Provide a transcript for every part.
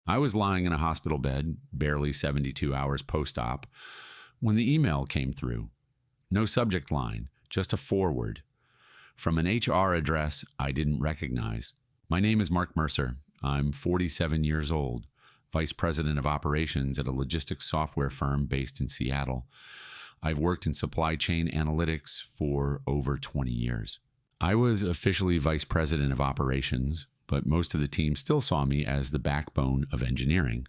I was lying in a hospital bed, barely 72 hours post-op, when the email came through. No subject line, just a forward. From an HR address I didn't recognize. My name is Mark Mercer. I'm 47 years old, Vice President of Operations at a logistics software firm based in Seattle. I've worked in supply chain analytics for over 20 years. I was officially Vice President of Operations, but most of the team still saw me as the backbone of engineering,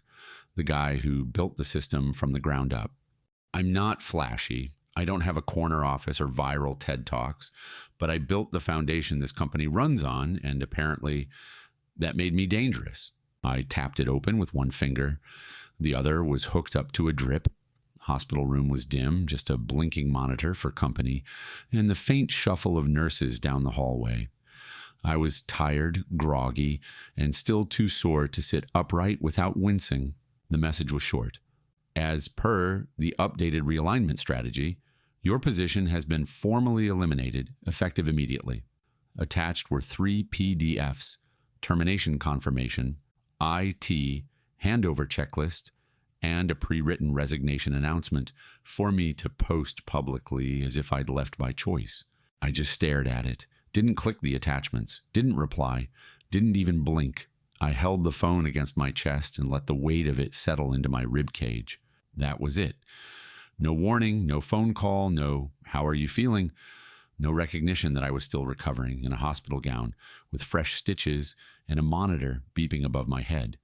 the guy who built the system from the ground up. I'm not flashy. I don't have a corner office or viral TED Talks, but I built the foundation this company runs on, and apparently that made me dangerous. I tapped it open with one finger. The other was hooked up to a drip. Hospital room was dim, just a blinking monitor for company, and the faint shuffle of nurses down the hallway. I was tired, groggy, and still too sore to sit upright without wincing. The message was short. As per the updated realignment strategy, your position has been formally eliminated, effective immediately. Attached were 3 PDFs, termination confirmation, IT, handover checklist, and a pre-written resignation announcement for me to post publicly as if I'd left by choice. I just stared at it, didn't click the attachments, didn't reply, didn't even blink. I held the phone against my chest and let the weight of it settle into my rib cage. That was it. No warning, no phone call, no "how are you feeling?" No recognition that I was still recovering in a hospital gown with fresh stitches and a monitor beeping above my head.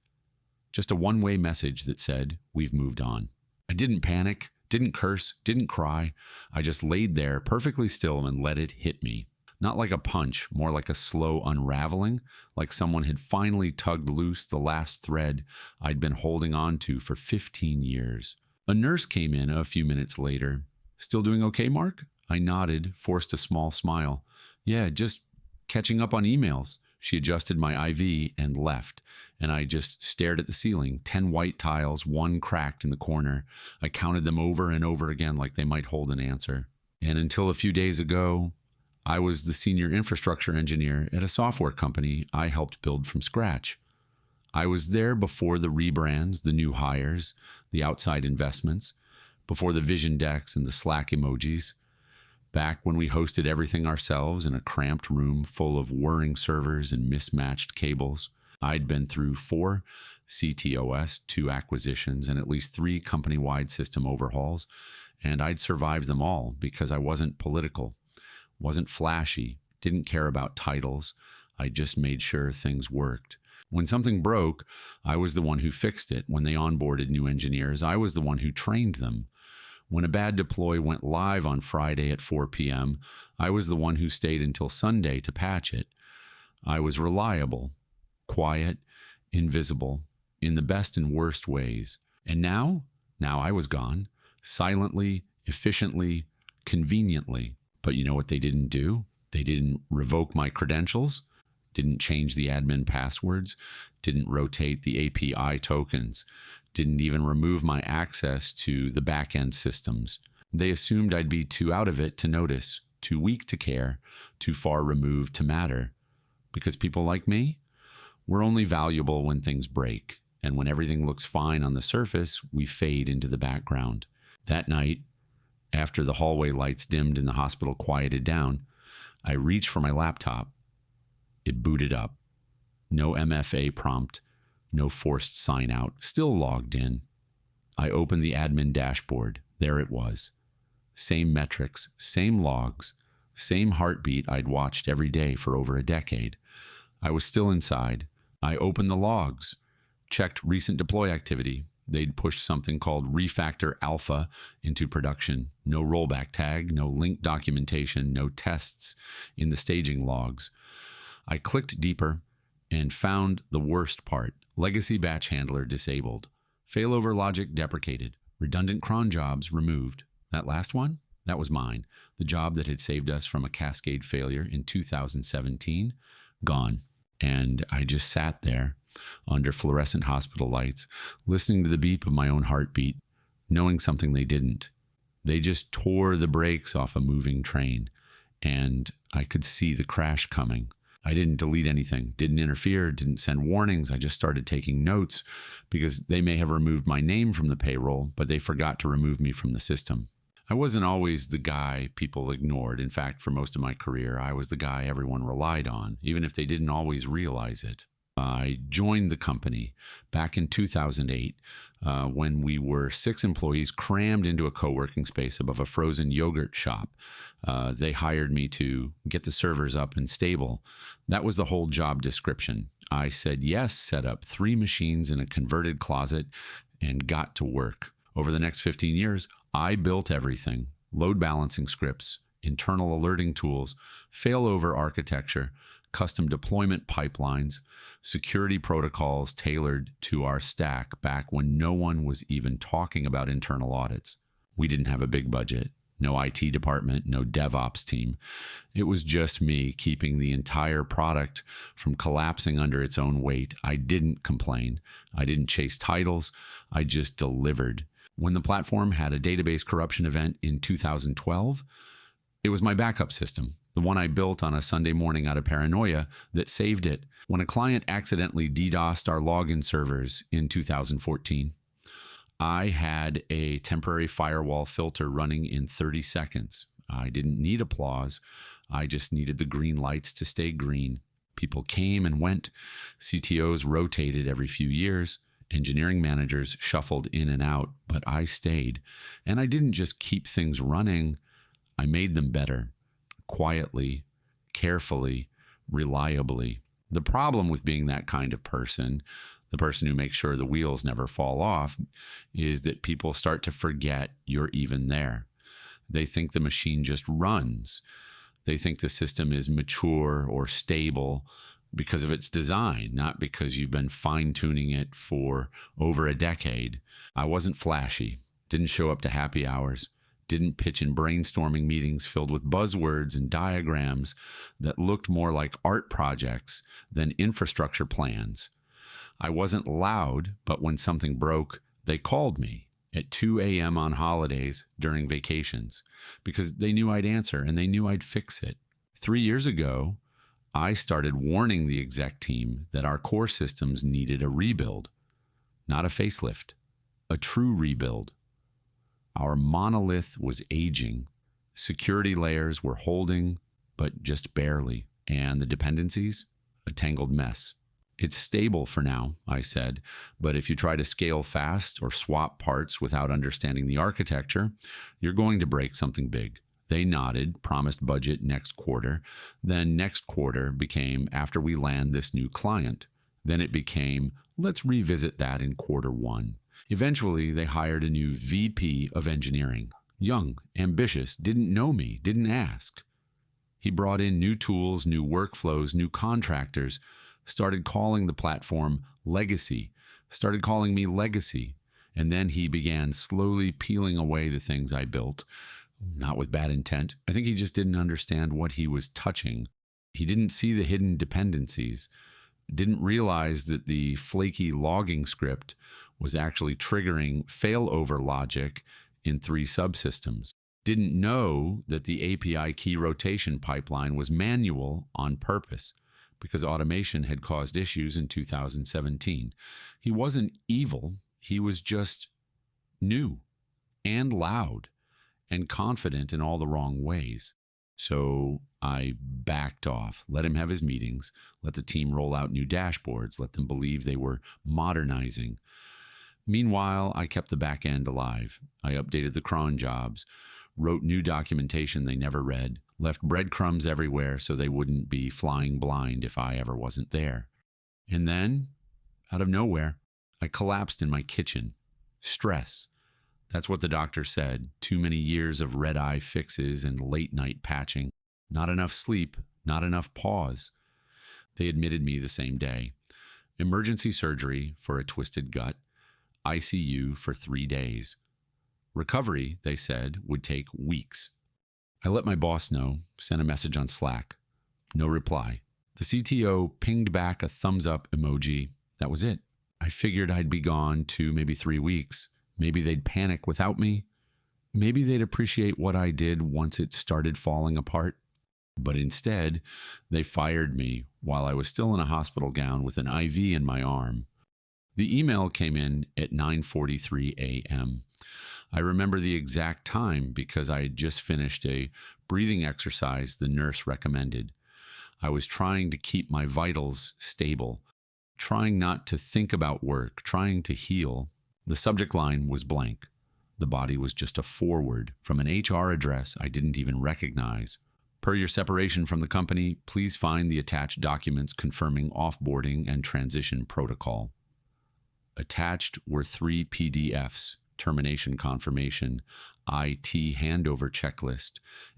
Just a one-way message that said, "We've moved on." I didn't panic, didn't curse, didn't cry. I just laid there perfectly still and let it hit me. Not like a punch, more like a slow unraveling, like someone had finally tugged loose the last thread I'd been holding on to for 15 years. A nurse came in a few minutes later. "Still doing okay, Mark?" I nodded, forced a small smile. "Yeah, just catching up on emails." She adjusted my IV and left, and I just stared at the ceiling, 10 white tiles, one cracked in the corner. I counted them over and over again like they might hold an answer. And until a few days ago, I was the senior infrastructure engineer at a software company I helped build from scratch. I was there before the rebrands, the new hires, the outside investments, before the vision decks and the Slack emojis, back when we hosted everything ourselves in a cramped room full of whirring servers and mismatched cables. I'd been through 4 CTOS, 2 acquisitions, and at least 3 company-wide system overhauls, and I'd survived them all because I wasn't political, wasn't flashy, didn't care about titles. I just made sure things worked. When something broke, I was the one who fixed it. When they onboarded new engineers, I was the one who trained them. When a bad deploy went live on Friday at 4 p.m., I was the one who stayed until Sunday to patch it. I was reliable, quiet, invisible, in the best and worst ways. And now I was gone, silently, efficiently, conveniently. But you know what they didn't do? They didn't revoke my credentials, didn't change the admin passwords, didn't rotate the API tokens, didn't even remove my access to the back-end systems. They assumed I'd be too out of it to notice, too weak to care, too far removed to matter. Because people like me, we're only valuable when things break, and when everything looks fine on the surface, we fade into the background. That night, after the hallway lights dimmed and the hospital quieted down, I reached for my laptop. It booted up. No MFA prompt, no forced sign out, still logged in. I opened the admin dashboard. There it was. Same metrics, same logs, same heartbeat I'd watched every day for over a decade. I was still inside. I opened the logs, checked recent deploy activity. They'd pushed something called Refactor Alpha into production. No rollback tag, no link documentation, no tests in the staging logs. I clicked deeper and found the worst part. Legacy batch handler disabled. Failover logic deprecated. Redundant cron jobs removed. That last one? That was mine. The job that had saved us from a cascade failure in 2017. Gone. And I just sat there under fluorescent hospital lights, listening to the beep of my own heartbeat, knowing something they didn't. They just tore the brakes off a moving train, and I could see the crash coming. I didn't delete anything, didn't interfere, didn't send warnings. I just started taking notes because they may have removed my name from the payroll, but they forgot to remove me from the system. I wasn't always the guy people ignored. In fact, for most of my career, I was the guy everyone relied on, even if they didn't always realize it. I joined the company back in 2008 when we were 6 employees crammed into a co-working space above a frozen yogurt shop. They hired me to get the servers up and stable. That was the whole job description. I said yes, set up 3 machines in a converted closet, and got to work. Over the next 15 years, I built everything: load balancing scripts, internal alerting tools, failover architecture, custom deployment pipelines, security protocols tailored to our stack back when no one was even talking about internal audits. We didn't have a big budget, no IT department, no DevOps team. It was just me keeping the entire product from collapsing under its own weight. I didn't complain. I didn't chase titles. I just delivered. When the platform had a database corruption event in 2012, it was my backup system, the one I built on a Sunday morning out of paranoia, that saved it. When a client accidentally DDoSed our login servers in 2014, I had a temporary firewall filter running in 30 seconds. I didn't need applause. I just needed the green lights to stay green. People came and went. CTOs rotated every few years. Engineering managers shuffled in and out, but I stayed. And I didn't just keep things running. I made them better, quietly, carefully, reliably. The problem with being that kind of person, the person who makes sure the wheels never fall off, is that people start to forget you're even there. They think the machine just runs. They think the system is mature or stable because of its design, not because you've been fine-tuning it for over a decade. I wasn't flashy, didn't show up to happy hours, didn't pitch in brainstorming meetings filled with buzzwords and diagrams that looked more like art projects than infrastructure plans. I wasn't loud, but when something broke, they called me at 2 a.m. on holidays during vacations because they knew I'd answer and they knew I'd fix it. 3 years ago, I started warning the exec team that our core systems needed a rebuild, not a facelift, a true rebuild. Our monolith was aging. Security layers were holding, but just barely. And the dependencies? A tangled mess. It's stable for now, I said, but if you try to scale fast or swap parts without understanding the architecture, you're going to break something big. They nodded, promised budget next quarter. Then next quarter became after we land this new client. Then it became, let's revisit that in Q1. Eventually, they hired a new VP of engineering. Young, ambitious, didn't know me, didn't ask. He brought in new tools, new workflows, new contractors, started calling the platform legacy, started calling me legacy. And then he began slowly peeling away the things I built. Not with bad intent. I think he just didn't understand what he was touching. He didn't see the hidden dependencies, didn't realize that the flaky logging script was actually triggering failover logic in 3 subsystems, didn't know that the API key rotation pipeline was manual on purpose because automation had caused issues in 2017. He wasn't evil. He was just new and loud and confident in all the wrong ways. So I backed off, let him have his meetings, let the team roll out new dashboards, let them believe they were modernizing. Meanwhile, I kept the back end alive. I updated the cron jobs, wrote new documentation they never read, left breadcrumbs everywhere so they wouldn't be flying blind if I ever wasn't there. And then, out of nowhere, I collapsed in my kitchen. Stress. That's what the doctor said. Too many years of red-eye fixes and late-night patching. Not enough sleep, not enough pause. They admitted me the same day. Emergency surgery for a twisted gut. ICU for 3 days. Recovery, they said, would take weeks. I let my boss know, sent a message on Slack. No reply. The CTO pinged back a thumbs-up emoji. That was it. I figured I'd be gone 2, maybe 3 weeks. Maybe they'd panic without me. Maybe they'd appreciate what I did once it started falling apart. But instead, they fired me while I was still in a hospital gown with an IV in my arm. The email came in at 9:43 a.m. I remember the exact time because I had just finished a breathing exercise the nurse recommended. I was trying to keep my vitals stable, trying not to think about work, trying to heal. The subject line was blank. The body was just a forward from an HR address I didn't even recognize. Per your separation from the company, please find the attached documents confirming offboarding and transition protocol. Attached were 3 PDFs, termination confirmation, IT handover checklist,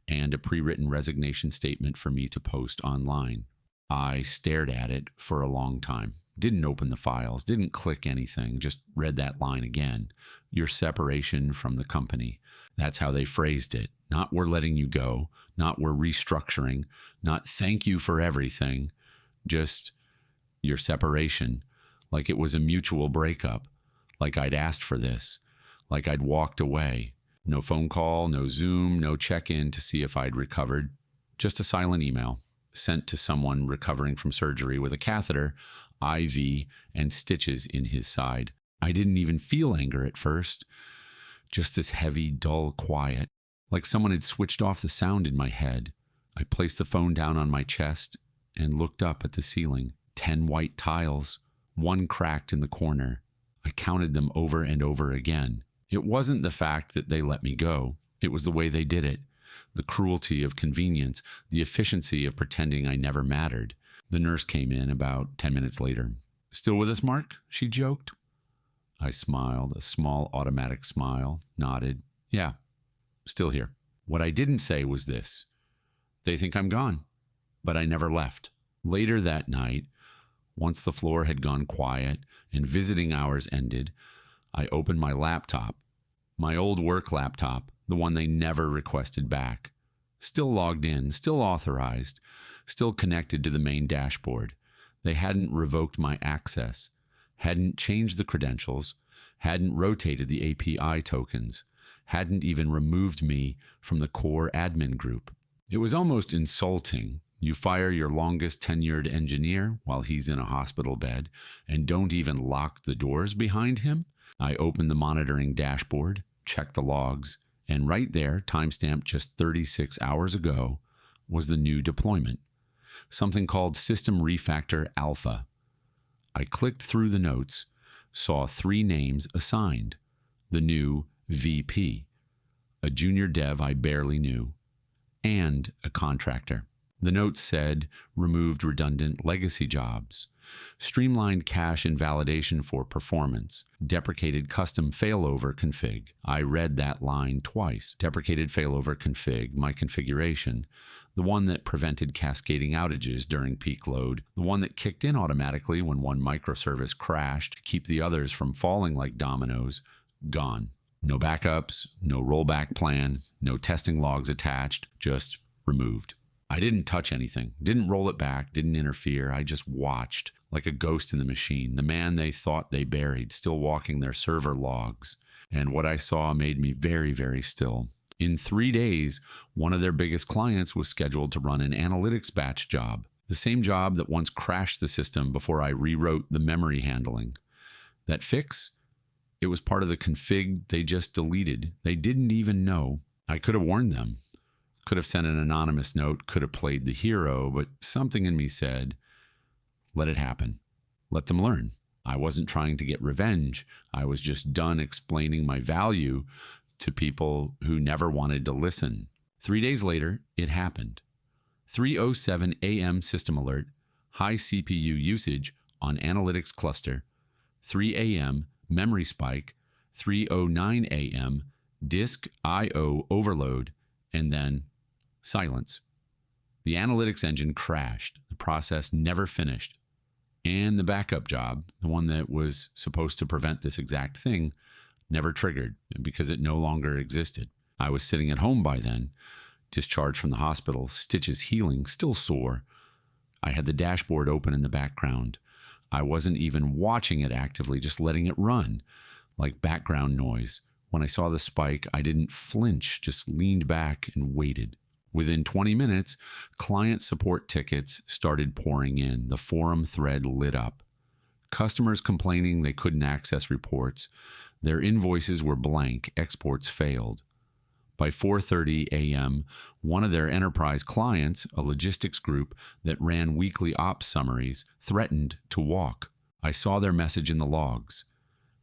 and a pre-written resignation statement for me to post online. I stared at it for a long time. Didn't open the files, didn't click anything, just read that line again. Your separation from the company. That's how they phrased it. Not we're letting you go, not we're restructuring, not thank you for everything, just your separation. Like it was a mutual breakup, like I'd asked for this, like I'd walked away. No phone call, no Zoom, no check-in to see if I'd recovered. Just a silent email sent to someone recovering from surgery with a catheter, IV, and stitches in his side. I didn't even feel anger at first. Just this heavy, dull quiet, like someone had switched off the sound in my head. I placed the phone down on my chest and looked up at the ceiling. 10 white tiles, one cracked in the corner. I counted them over and over again. It wasn't the fact that they let me go. It was the way they did it. The cruelty of convenience, the efficiency of pretending I never mattered. The nurse came in about 10 minutes later. "Still with us, Mark?" she joked. I smiled, a small automatic smile, nodded. "Yeah, still here." What I didn't say was this: they think I'm gone, but I never left. Later that night, once the floor had gone quiet and visiting hours ended, I opened my laptop, my old work laptop, the one they never requested back. Still logged in, still authorized, still connected to the main dashboard. They hadn't revoked my access, hadn't changed the credentials, hadn't rotated the API tokens, hadn't even removed me from the core admin group. It was almost insulting. You fire your longest tenured engineer while he's in a hospital bed and don't even lock the doors behind him? I opened the monitoring dashboard, checked the logs, and right there, timestamped just 36 hours ago, was the new deployment, something called System Refactor Alpha. I clicked through the notes, saw 3 names assigned: the new VP, a junior dev I barely knew, and a contractor. The notes said removed redundant legacy jobs, streamlined cache invalidation for performance, deprecated custom failover config. I read that line twice. Deprecated failover config, my configuration, the one that prevented cascading outages during peak load, the one that kicked in automatically when one microservice crashed to keep the others from falling like dominoes, gone. No backups, no rollback plan, no testing logs attached, just removed. I didn't touch anything, didn't roll it back, didn't interfere. I just watched like a ghost in the machine, the man they thought they buried, still walking their server logs. And what I saw made me very, very still. In 3 days, one of their biggest clients was scheduled to run an analytics batch job, the same job that once crashed the system before I rewrote the memory handling. That fix? It was part of the config they just deleted. They didn't even know. I could have warned them. Could have sent an anonymous note, could have played the hero, but something in me said, let it happen. Let them learn. I wasn't trying to get revenge. I was just done explaining my value to people who never wanted to listen. 3 days later, it happened. 3:07 a.m. system alert, high CPU usage on analytics cluster. 3 a.m. memory spike. 3:09 a.m. disk I/O overload, and then silence. The analytics engine crashed. The process never finished. And the backup job, the one that was supposed to prevent this exact thing, never triggered because it no longer existed. I was sitting at home by then, discharged from the hospital, stitches healing, still sore. I had the dashboard open in the background. I wasn't even watching it actively, just letting it run, like background noise. When I saw the spike, I didn't flinch, just leaned back and waited. Within 20 minutes, client support tickets started pouring in. The forum thread lit up. Customers complaining they couldn't access reports. Their invoices were blank. Exports failed. By 4:30 a.m., one of their enterprise clients, a logistics group that ran weekly ops summaries, threatened to walk. I saw their message in the logs.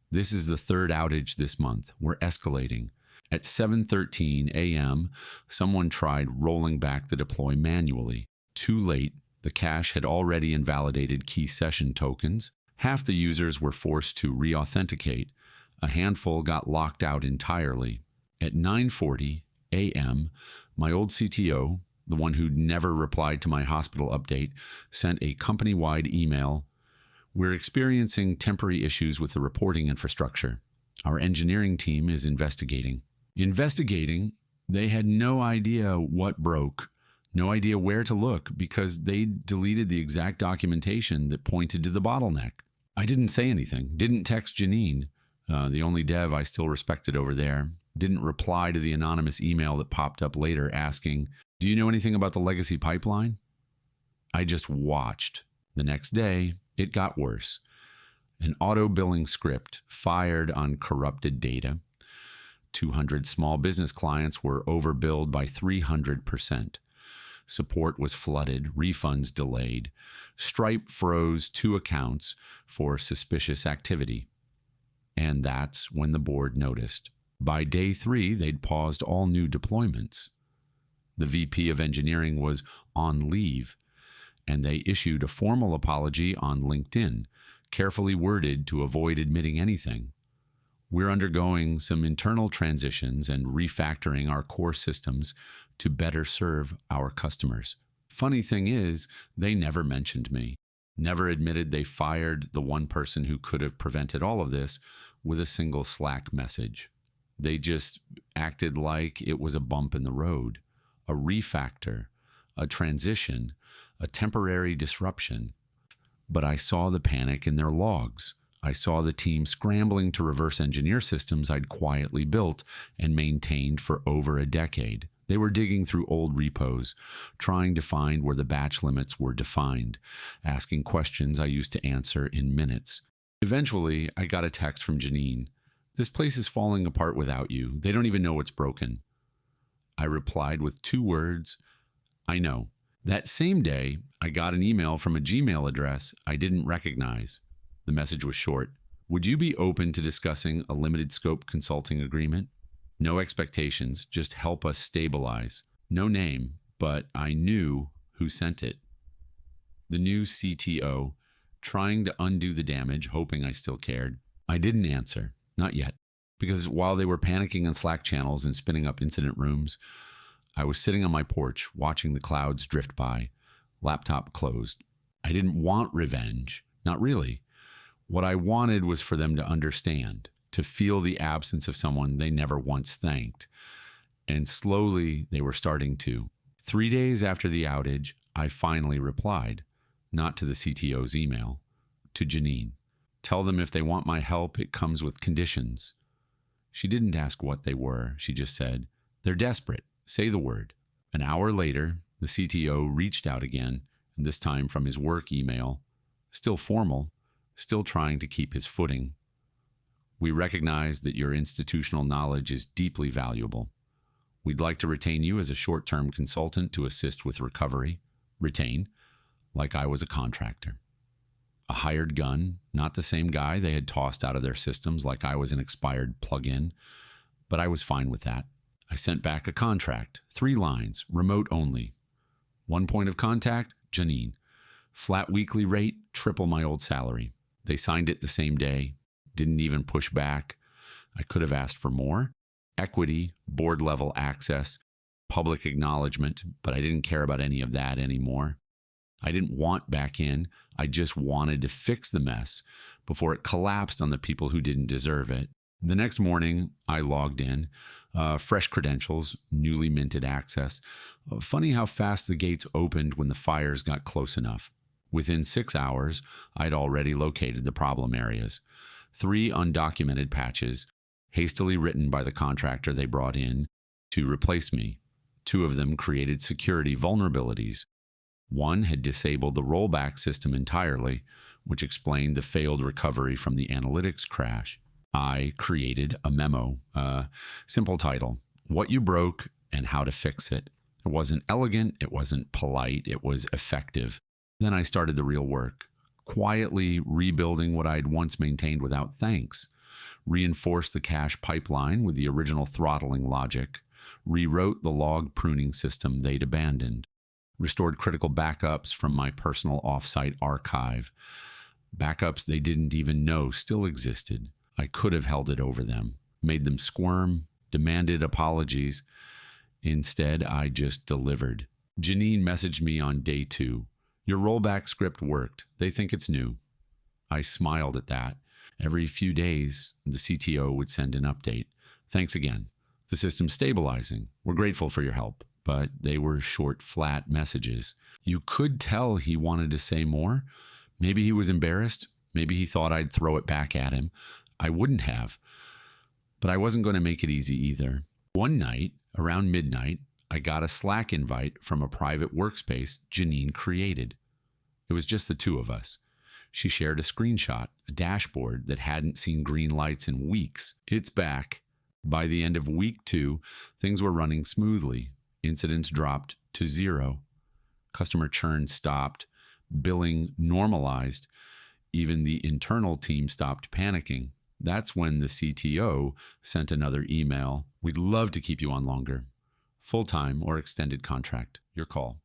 This is the third outage this month. We're escalating. At 7:13 a.m., someone tried rolling back the deploy manually. Too late. The cache had already invalidated key session tokens. Half the users were forced to re-authenticate. A handful got locked out entirely. At 9:40 a.m., my old CTO, the one who'd never replied to my hospital update, sent a company-wide email. We're experiencing temporary issues with the reporting infrastructure. Our engineering team is investigating. They had no idea what broke, no idea where to look, because they deleted the exact documentation that pointed to the bottleneck. I didn't say anything, didn't text Janine, the only dev I still respected over there, didn't reply to the anonymous email that popped up later asking, "Do you know anything about the legacy pipeline?" I just watched. The next day, it got worse. An auto-billing script fired on corrupted data. 200 small business clients were overbilled by 300%. Support was flooded, refunds delayed. Stripe froze 2 accounts for suspicious activity. And that's when the board noticed. By day 3, they'd paused all new deployments. The VP of engineering was on leave, and they issued a formal apology on LinkedIn, carefully worded to avoid admitting anything. We're undergoing some internal transitions and refactoring our core systems to better serve our customers. Funny thing is, they never mentioned me, never admitted they fired the one person who could have prevented all of this with a single Slack message. They just acted like it was a bump in the road, a refactor, a transition, a temporary disruption. But I saw the panic in their logs. I saw the team scrambling to reverse engineer systems I'd quietly built and maintained for over a decade. They were digging through old repos, trying to find where the batch limits were defined, asking questions I used to answer in minutes. Eventually, I got a text from Janine. "This place is falling apart without you. They don't even know what's broken." I replied with 2 words, "I know." That same day, I got an email from a Gmail address I didn't recognize. The message was short. "Would you be open to discussing a limited scope consulting agreement? No expectations, just help us stabilize." No name, but I knew who sent it. The new CTO, trying to undo the damage, hoping I still cared. I didn't answer, not yet, because while they were panicking on Slack channels and spinning up incident rooms, I was sitting on my porch watching the clouds drift by, laptop closed. I didn't want revenge, not really. What I wanted was for them to understand, to feel the absence of someone they never once thanked. And slowly they were starting to. 3 days after the outage, I finally replied, not to the CTO's email, to Janine. "Tell them if they want my help, it comes with conditions." She didn't ask what they were. She just said, "They're desperate. Say the word." An hour later, the CTO reached out again, and this time from his work email. Still formal, still trying to keep his footing. "We recognize that your institutional knowledge is deeply valuable. We'd like to retain you as a short-term consultant to assist with recovery. Retain, like I was a contractor. A hired gun, not the same guy they had tossed out of their systems like I was an expired plug-in, but I was fine with that. I sent back a contract, 3 lines, remote only. 1 point of contact, Janine. Flat weekly rate, triple my old salary. They signed it the same day, didn't even push back. I could have asked for more. Equity, board-level access, public acknowledgement, but I didn't care about any of that anymore. I didn't want back in. I just wanted to fix the mess before it collapsed on the people who didn't deserve it. The next morning, I logged in. Fresh credentials, newly minted access. Funny how fast the gates opened when the fires got close enough. Within 6 hours, I'd already located the problem areas. 3 undocumented patches, hastily written by the contractor they brought in to replace me. Two of them created security vulnerabilities. One had disabled the rollback system entirely, which explained the failed recovery from the analytics crash. I created a memo, simple title, What You Broke and How to Fix It. It wasn't elegant, it wasn't polite, it was effective. Then I started the real work, quietly rebuilding what I'd once maintained without thanks, reinforced the cache pipeline with the original throttling logic, rewrote the log pruning system they'd abandoned, restored critical backups from my personal offsite archive, backups they didn't even know still existed. I could have held it over them, made them squirm, demanded apologies. Instead, I just delivered. Janine messaged me on day 2. Your rollback script worked. They think it's new. I smiled at that. Every few days, the CTO would send an update. Thanks again. The system's stabilizing. We're grateful for your help. But they were short, flat messages. You could tell he wanted to say more. Maybe he was embarrassed. Maybe he thought I'd throw it back at him. I wouldn't have. But I wasn't going to make it easy either. One night, around midnight, I got a Slack invite from a private workspace Janine created. It was just the two of us. She shared a screenshot, a dashboard that hadn't seen green lights in weeks. It's back. By the end of week 2, things were running smoothly. Incidents dropped to 0. Customer churn stopped. Billing normalized. Even the internal team stopped panicking. That's when the CTO sent another email. We'd love to keep you on longer. Full-time or extended contract. Your call.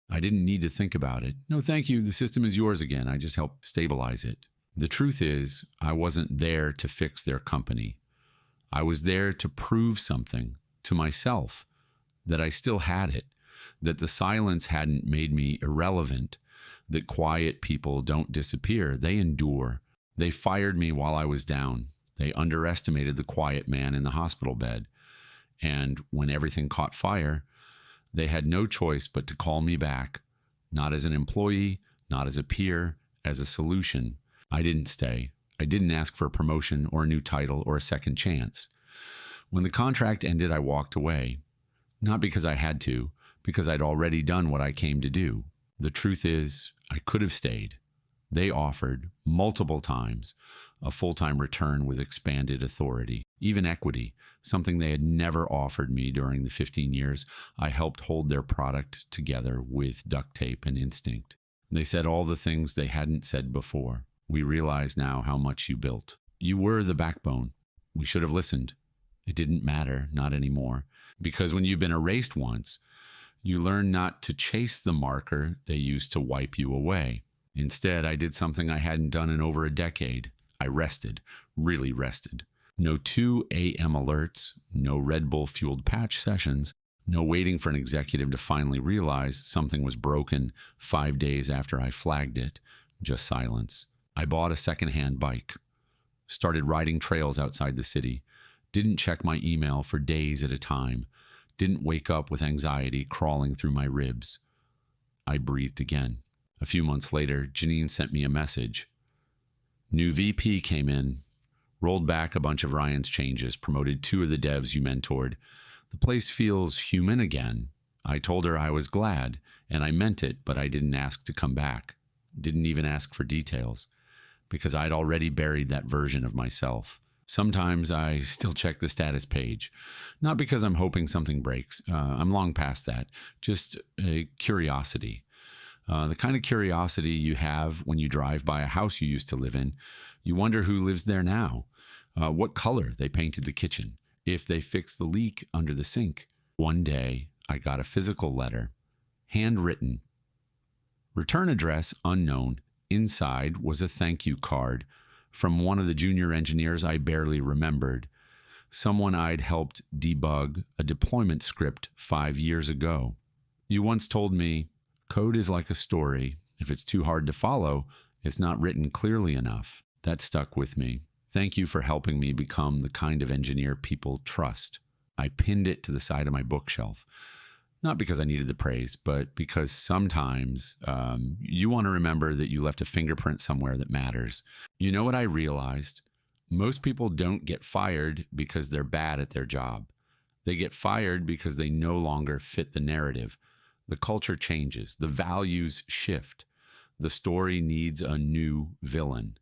I didn't need to think about it. No, thank you. The system is yours again. I just helped stabilize it. The truth is, I wasn't there to fix their company. I was there to prove something to myself, that I still had it, that the silence hadn't made me irrelevant, that quiet people don't disappear. They endure. They fired me while I was down. They underestimated the quiet man in the hospital bed. And when everything caught fire, they had no choice but to call me back, not as an employee, not as a peer, as a solution. I didn't stay. I didn't ask for a promotion or a new title or a second chance. When the contract ended, I walked away. Not because I had to, because I'd already done what I came to do. The truth is, I could have stayed. They offered, multiple times, a full-time return with expanded authority, even equity, something they had never offered me during the 15 years I helped hold their product together with duct tape and instinct. They said all the things they hadn't said before. We realize now how much you built. You were the backbone. We should have listened. It didn't matter, not anymore. Because when you've been erased once, you learn not to chase the marker they used to wipe you away. Instead, I did something I hadn't done in over a decade. I rested, really rested. No 2 a.m. alerts, no Red Bull-fueled patch sessions, no waiting for an executive to finally realize something was broken 5 days after I flagged it. Just silence. I bought a secondhand bike, started riding trails outside the city, didn't check my email for days at a time, didn't wake up with anxiety crawling through my ribs. I breathed again. A few months later, Janine sent me a message. New VP came in, rolled back a bunch of Ryan's changes, promoted 2 of the devs you mentored. The place feels human again. I told her I was glad, and I meant it, but I didn't ask to come back. Didn't even ask for details, because I'd already buried that version of myself. Sometimes I still check the status page, not because I'm hoping something breaks. I'm long past that. Just a curiosity. The kind of curiosity you have when you drive by a house you used to live in. You wonder who lives there now, what color they painted the kitchen, if they fixed the leak under the sink. One day, I got a physical letter, handwritten. Return address unknown. Inside was a thank you card from one of the junior engineers I barely remembered, someone I'd helped debug a deployment script 5 years ago. You once told me, code is like a story. If it's too hard to follow, it's not written clearly enough. That stuck with me. Thank you for helping me become the kind of engineer people trust. I pinned it to the side of my bookshelf. Not because I needed the praise, but because sometimes you want to remember that you left a fingerprint somewhere that matters. You know what I realized? Most people don't get fired because they're bad at their job. They get fired because they no longer fit the narrative. The culture changes, the values shift. The story needs a new villain.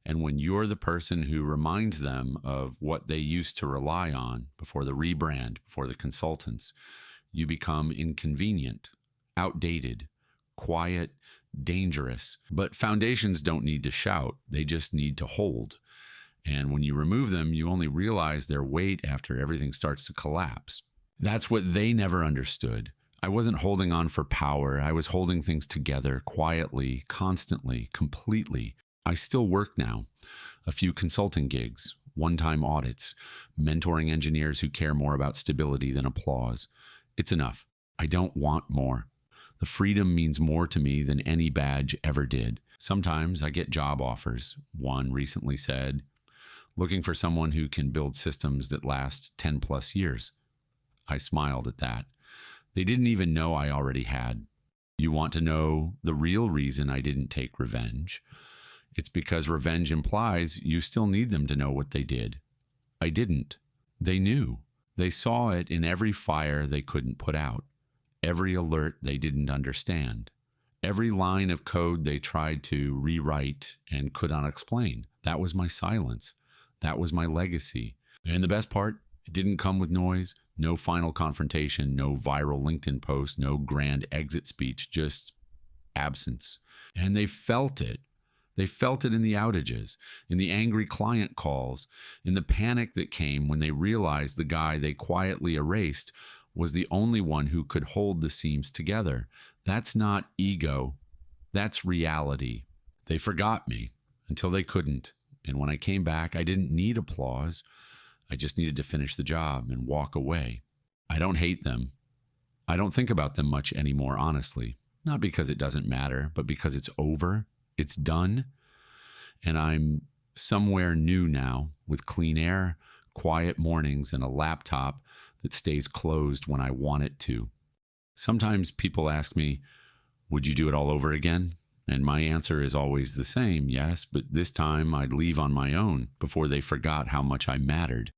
And when you're the person who reminds them of what they used to rely on before the rebrand, before the consultants, you become inconvenient, outdated, quiet, dangerous. But foundations don't need to shout, they just need to hold. And when you remove them, you only realize their weight after everything starts to collapse. That's what they never understood. I wasn't holding on for power. I was holding things together quietly, constantly, completely. I still work now. A few consulting gigs, one-time audits, mentoring engineers who care more about stability than applause. It's enough. I don't want more. The freedom means more to me than any badge ever did. Sometimes I get job offers. One recently said, looking for someone who can build systems that last 10 plus years. I smiled at that. They didn't even know I already had. You want to know the real reason I didn't take revenge? It's because revenge implies you still need them to know what they did. I didn't. They knew. They saw it in every fire they couldn't put out, every alert they didn't understand, every line of code they tried to rewrite and could not explain. That was my silence. That was my legacy. And the best part, it didn't come with noise, no final confrontation, no viral LinkedIn post, no grand exit speech, just absence. And they felt it. They felt it in the outages, in the angry client calls, in the panic that came when they realized the guy they quietly erased was the only one who could hold the seams together. That's not ego. That's reality. They forgot me until they couldn't. And when I came back, I didn't need applause. I just needed to finish the job and walk away. I don't hate them. I don't think about them much anymore, honestly. Not because it doesn't matter, but because it's over. It's done. And I'm somewhere new now with clean air, quiet mornings, and a laptop that stays closed when I want it to. Sometimes people ask me, would you do it all over again? And my answer is always the same, yes, but this time I'd leave on my own before they forgot how much I mattered.